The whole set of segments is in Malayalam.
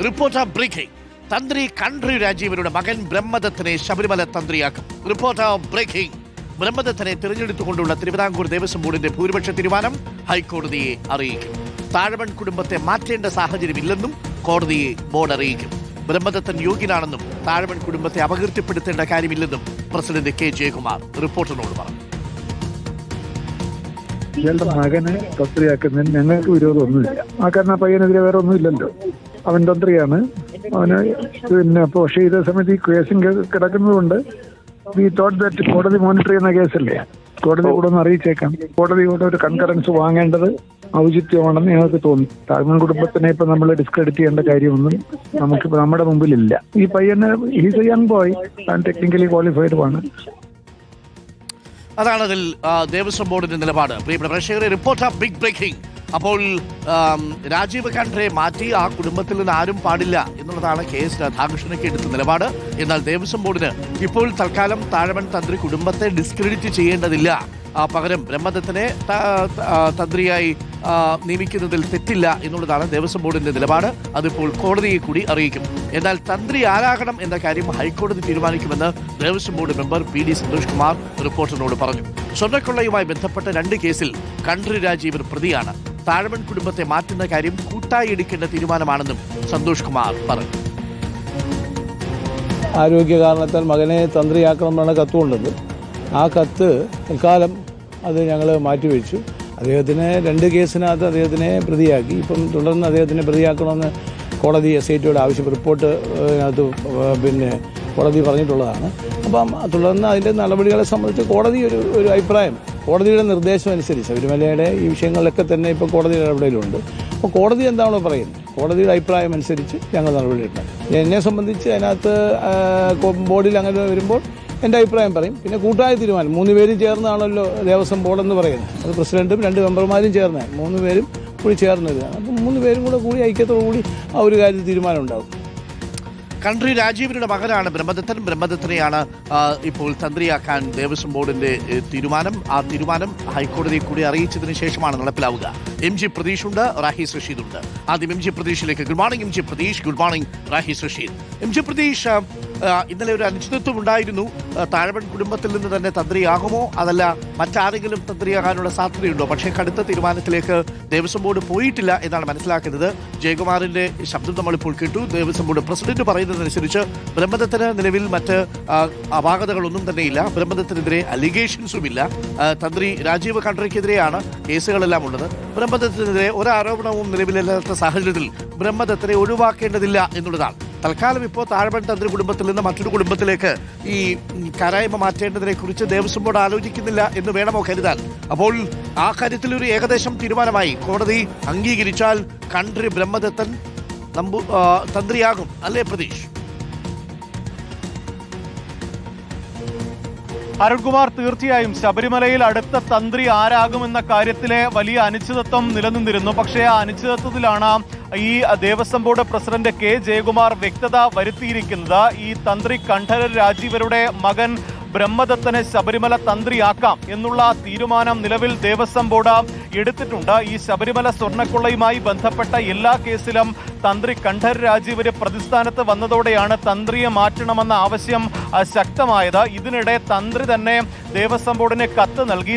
Reporter breaking. തന്ത്രി കണ്ഠര് രാജീവരുടെ മകൻ ബ്രഹ്മദത്തനെ ശബരിമല തന്ത്രിയാക്കും. Reporter breaking. ബ്രഹ്മദത്തനെ തിരഞ്ഞെടുത്തുകൊണ്ടുള്ള തിരുവിതാംകൂർ ദേവസ്വം ബോർഡിന്റെ ഭൂരിപക്ഷ തീരുമാനം ഹൈക്കോടതിയെ അറിയിക്കും. താഴമൺ കുടുംബത്തെ മാറ്റേണ്ട സാഹചര്യമില്ലെന്നും കോടതിയെ ബോർഡ് അറിയിക്കും. ബ്രഹ്മദത്തൻ യോഗ്യനാണെന്നും താഴമൺ കുടുംബത്തെ അപകീർത്തിപ്പെടുത്തേണ്ട കാര്യമില്ലെന്നും പ്രസിഡന്റ് കെ ജയകുമാർ റിപ്പോർട്ടറിനോട് പറഞ്ഞു. ഇയാളുടെ മകനെ തന്ത്രിയാക്കുന്നതിന് ഞങ്ങൾക്ക് വിരോധമൊന്നുമില്ല. ആ കാരണം ആ പയ്യനെതിരെ വേറെ ഒന്നുമില്ലല്ലോ. അവൻ തന്ത്രിയാണ്. അവന് പിന്നെ പക്ഷേ ഇതേ സമയത്ത് ഈ കേസും കിടക്കുന്നതുകൊണ്ട് വി തോട്ട് ദാറ്റ് കോടതി മോണിറ്റർ ചെയ്യുന്ന കേസല്ലേ, കോടതി കൂടെ ഒന്ന് അറിയിച്ചേക്കാം. കോടതിയോടെ ഒരു കൺകറൻസ് വാങ്ങേണ്ടത് ഔചിത്യമാണെന്ന് ഞങ്ങൾക്ക് തോന്നി. താഴ്മൺ കുടുംബത്തിനെ ഇപ്പൊ നമ്മൾ ഡിസ്ക്രെഡിറ്റ് ചെയ്യേണ്ട കാര്യമൊന്നും നമുക്കിപ്പോ നമ്മുടെ മുമ്പിലില്ല. ഈ പയ്യന് he's a young boy and technically qualified ആണ്. അതാണ് അതിൽ ദേവസ്വം ബോർഡിന്റെ നിലപാട്. പ്രിയപ്പെട്ട പ്രേക്ഷകരെ, റിപ്പോർട്ടർ ബിഗ് ബ്രേക്കിംഗ്. അപ്പോൾ രാജീവ് ഖണ്ഡരെ മാറ്റി ആ കുടുംബത്തിൽ നിന്ന് ആരും പാടില്ല എന്നുള്ളതാണ് KS രാധാകൃഷ്ണനൊക്കെ എടുത്ത നിലപാട്. എന്നാൽ ദേവസ്വം ബോർഡിന് ഇപ്പോൾ തൽക്കാലം താഴമൺ തന്ത്രി കുടുംബത്തെ ഡിസ്ക്രെഡിറ്റ് ചെയ്യേണ്ടതില്ല, പകരം ബ്രഹ്മദത്തനെ തന്ത്രിയായി നിയമിക്കുന്നതിൽ തെറ്റില്ല എന്നുള്ളതാണ് ദേവസ്വം ബോർഡിന്റെ നിലപാട്. അതിപ്പോൾ കോടതിയെ കൂടി അറിയിക്കും. എന്നാൽ തന്ത്രി ആരാകണം എന്ന കാര്യം ഹൈക്കോടതി തീരുമാനിക്കുമെന്ന് Devaswom board member PD Santhosh Kumar റിപ്പോർട്ടറിനോട് പറഞ്ഞു. സ്വർണ്ണക്കൊള്ളയുമായി ബന്ധപ്പെട്ട 2 കേസിൽ കണ്ഠര് രാജീവർ പ്രതിയാണ്. താഴമൺ കുടുംബത്തെ മാറ്റുന്ന കാര്യം കൂട്ടായി എടുക്കേണ്ട തീരുമാനമാണെന്നും സന്തോഷ് കുമാർ പറഞ്ഞു. ആരോഗ്യ കാരണത്താൽ മകനെ തന്ത്രിയാക്കണമെന്നാണ് കത്തുകൊണ്ടത്. ആ കത്ത് തൽക്കാലം അത് ഞങ്ങൾ മാറ്റിവെച്ചു. അദ്ദേഹത്തിന് 2 കേസിനകത്ത് അദ്ദേഹത്തിനെ പ്രതിയാക്കി. ഇപ്പം തുടർന്ന് അദ്ദേഹത്തിനെ പ്രതിയാക്കണമെന്ന് കോടതി SITയോട് ആവശ്യം റിപ്പോർട്ട് അതിനകത്ത് പിന്നെ കോടതി പറഞ്ഞിട്ടുള്ളതാണ്. അപ്പം തുടർന്ന് അതിൻ്റെ നടപടികളെ സംബന്ധിച്ച് കോടതി ഒരു അഭിപ്രായം, കോടതിയുടെ നിർദ്ദേശം അനുസരിച്ച് ശബരിമലയുടെ ഈ വിഷയങ്ങളിലൊക്കെ തന്നെ ഇപ്പോൾ കോടതിയുടെ ഇടപെടലുണ്ട്. അപ്പോൾ കോടതി എന്താണോ പറയുന്നത്, കോടതിയുടെ അഭിപ്രായം അനുസരിച്ച് ഞങ്ങൾ നടപടിയെടുക്കണം. എന്നെ സംബന്ധിച്ച് അതിനകത്ത് ബോർഡിൽ അങ്ങനെ വരുമ്പോൾ എൻ്റെ അഭിപ്രായം പറയും. പിന്നെ കൂട്ടായ തീരുമാനം 3 പേരും ചേർന്നാണല്ലോ ദേവസ്വം ബോർഡെന്ന് പറയുന്നത്. അത് പ്രസിഡന്റും 2 മെമ്പർമാരും ചേർന്ന് 3 പേരും കൂടി ചേർന്ന് വരികയാണ്. അപ്പം 3 പേരും കൂടി ഐക്യത്തോടു കൂടി ആ ഒരു കാര്യത്തിൽ തീരുമാനം ഉണ്ടാകും. കണ്ഠര് രാജീവരുടെ മകനാണ് ബ്രഹ്മദത്തൻ. ബ്രഹ്മദത്തനെയാണ് ഇപ്പോൾ തന്ത്രിയാക്കാൻ ദേവസ്വം ബോർഡിന്റെ തീരുമാനം. ആ തീരുമാനം ഹൈക്കോടതിയെ കൂടി അറിയിച്ചതിന് ശേഷമാണ് നടപ്പിലാവുക. MG പ്രതീഷ് ഉണ്ട്, റാഹിസ് റഷീദ് ഉണ്ട്. ആദ്യം MG പ്രതീഷിലേക്ക്. Good morning MG Pratheesh. Good morning Rahis Rasheed. MG Pratheesh, ഇന്നലെ ഒരു അനിശ്ചിതത്വം ഉണ്ടായിരുന്നു. താഴമൺ കുടുംബത്തിൽ നിന്ന് തന്നെ തന്ത്രിയാകുമോ അതല്ല മറ്റാരെങ്കിലും തന്ത്രിയാകാനുള്ള സാധ്യതയുണ്ടോ? പക്ഷേ കടുത്ത തീരുമാനത്തിലേക്ക് ദേവസ്വം ബോർഡ് പോയിട്ടില്ല എന്നാണ് മനസ്സിലാക്കുന്നത്. ജയകുമാറിന്റെ ശബ്ദം നമ്മളിപ്പോൾ കേട്ടു. ദേവസ്വം ബോർഡ് പ്രസിഡന്റ് പറയുന്നതനുസരിച്ച് ബ്രഹ്മദത്തന് നിലവിൽ മറ്റ് അപാകതകളൊന്നും തന്നെയില്ല. ബ്രഹ്മദത്തിനെതിരെ അലിഗേഷൻസും ഇല്ല. തന്ത്രി രാജീവ് ഖണ്ഡരെക്കെതിരെയാണ് കേസുകളെല്ലാം ഉള്ളത്. ബ്രഹ്മദത്തിനെതിരെ ഒരു ആരോപണവും നിലവിലില്ലാത്ത സാഹചര്യത്തിൽ ബ്രഹ്മദത്തനെ ഒഴിവാക്കേണ്ടതില്ല എന്നുള്ളതാണ്. തൽക്കാലം ഇപ്പോൾ താഴമൺ തന്ത്രി കുടുംബത്തിൽ നിന്ന് മറ്റൊരു കുടുംബത്തിലേക്ക് ഈ കരായ്മ മാറ്റേണ്ടതിനെ കുറിച്ച് ദേവസ്വം ബോർഡ് ആലോചിക്കുന്നില്ല എന്ന് വേണമോ കരുതാൻ? അപ്പോൾ ആ കാര്യത്തിൽ ഒരു ഏകദേശം തീരുമാനമായി. കോടതി അംഗീകരിച്ചാൽ കണ്ഠര് ബ്രഹ്മദത്തൻ തന്ത്രിയാകും അല്ലേ പ്രതീഷ്? അരുൺകുമാർ, തീർച്ചയായും ശബരിമലയിൽ അടുത്ത തന്ത്രി ആരാകുമെന്ന കാര്യത്തിലെ വലിയ അനിശ്ചിതത്വം നിലനിന്നിരുന്നു. പക്ഷേ ആ അനിശ്ചിതത്വത്തിലാണ് ഈ Devaswom board president K Jayakumar വ്യക്തത വരുത്തിയിരിക്കുന്നത്. ഈ തന്ത്രി കണ്ഠര് രാജീവരുടെ മകൻ ബ്രഹ്മദത്തനെ ശബരിമല തന്ത്രിയാക്കാം എന്നുള്ള തീരുമാനം നിലവിൽ ദേവസ്വം ബോർഡ് എടുത്തിട്ടുണ്ട്. ഈ ശബരിമല സ്വർണ്ണക്കൊള്ളയുമായി ബന്ധപ്പെട്ട എല്ലാ കേസിലും തന്ത്രി കണ്ഠര് രാജീവര് പ്രതിസ്ഥാനത്ത് വന്നതോടെയാണ് തന്ത്രിയെ മാറ്റണമെന്ന ആവശ്യം ശക്തമായത്. ഇതിനിടെ തന്ത്രി തന്നെ ദേവസ്വം ബോർഡിന് കത്ത് നൽകി.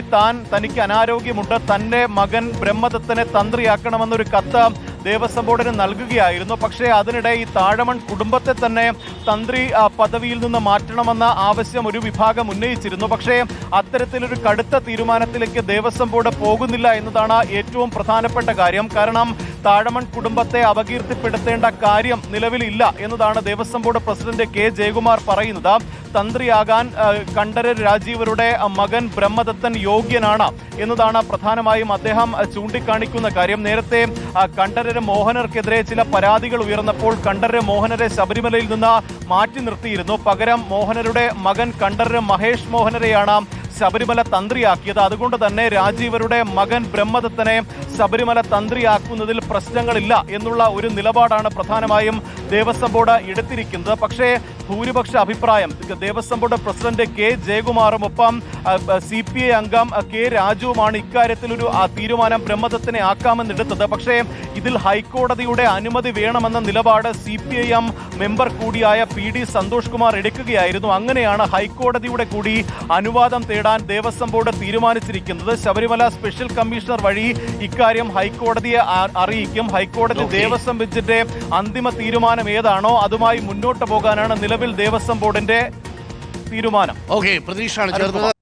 തനിക്ക് അനാരോഗ്യമുണ്ട്, തന്റെ മകൻ ബ്രഹ്മദത്തനെ തന്ത്രിയാക്കണമെന്നൊരു കത്ത് ദേവസ്വം ബോർഡിന് നൽകുകയായിരുന്നു. പക്ഷേ അതിനിടെ ഈ താഴമൺ കുടുംബത്തെ തന്നെ തന്ത്രി പദവിയിൽ നിന്ന് മാറ്റണമെന്ന ആവശ്യം ഒരു വിഭാഗം ഉന്നയിച്ചിരുന്നു. പക്ഷേ അത്തരത്തിലൊരു കടുത്ത തീരുമാനത്തിലേക്ക് ദേവസ്വം ബോർഡ് പോകുന്നില്ല എന്നതാണ് ഏറ്റവും പ്രധാനപ്പെട്ട കാര്യം. കാരണം താഴമൺ കുടുംബത്തെ അപകീർത്തിപ്പെടുത്തേണ്ട കാര്യം നിലവിലില്ല എന്നതാണ് Devaswom board president K Jayakumar പറയുന്നത്. തന്ത്രിയാകാൻ കണ്ഠര് രാജീവരുടെ മകൻ ബ്രഹ്മദത്തൻ യോഗ്യനാണ് എന്നതാണ് പ്രധാനമായും അദ്ദേഹം ചൂണ്ടിക്കാണിക്കുന്ന കാര്യം. നേരത്തെ കണ്ഠര് മോഹനർക്കെതിരെ ചില പരാതികൾ ഉയർന്നപ്പോൾ കണ്ഠര് മോഹനരെ ശബരിമലയിൽ നിന്ന് മാറ്റി നിർത്തിയിരുന്നു. പകരം മോഹനരുടെ മകൻ കണ്ഠര് മഹേഷ് മോഹനരെയാണ് ശബരിമല തന്ത്രിയാക്കിയത്. അതുകൊണ്ട് തന്നെ രാജീവരുടെ മകൻ ബ്രഹ്മദത്തനെ ശബരിമല തന്ത്രിയാക്കുന്നതിൽ പ്രശ്നങ്ങളില്ല എന്നുള്ള ഒരു നിലപാടാണ് പ്രധാനമായും ദേവസ്വം ബോർഡ് എടുത്തിരിക്കുന്നത്. പക്ഷേ ഭൂരിപക്ഷ അഭിപ്രായം ദേവസ്വം ബോർഡ് പ്രസിഡന്റ് കെ ജയകുമാറും ഒപ്പം CPI അംഗം കെ രാജുവുമാണ് ഇക്കാര്യത്തിൽ ഒരു തീരുമാനം ബ്രഹ്മദത്തിനെ ആക്കാമെന്നെടുത്തത്. പക്ഷേ ഇതിൽ ഹൈക്കോടതിയുടെ അനുമതി വേണമെന്ന നിലപാട് CPIM മെമ്പർ കൂടിയായ PD സന്തോഷ് കുമാർ എടുക്കുകയായിരുന്നു. അങ്ങനെയാണ് ഹൈക്കോടതിയുടെ കൂടി അനുവാദം തേടാൻ ദേവസ്വം ബോർഡ് തീരുമാനിച്ചിരിക്കുന്നത്. ശബരിമല സ്പെഷ്യൽ കമ്മീഷണർ വഴി ഇക്കാര്യം ഹൈക്കോടതിയെ അറിയിക്കും. ഹൈക്കോടതി ദേവസ്വം ബെഞ്ചിന്റെ അന്തിമ തീരുമാനം ഏതാണോ അതുമായി മുന്നോട്ട് പോകാനാണ് നിലവിൽ ദേവസ്വം ബോർഡിന്റെ തീരുമാനം. പ്രതീക്ഷയാണ് ചേർന്നത്.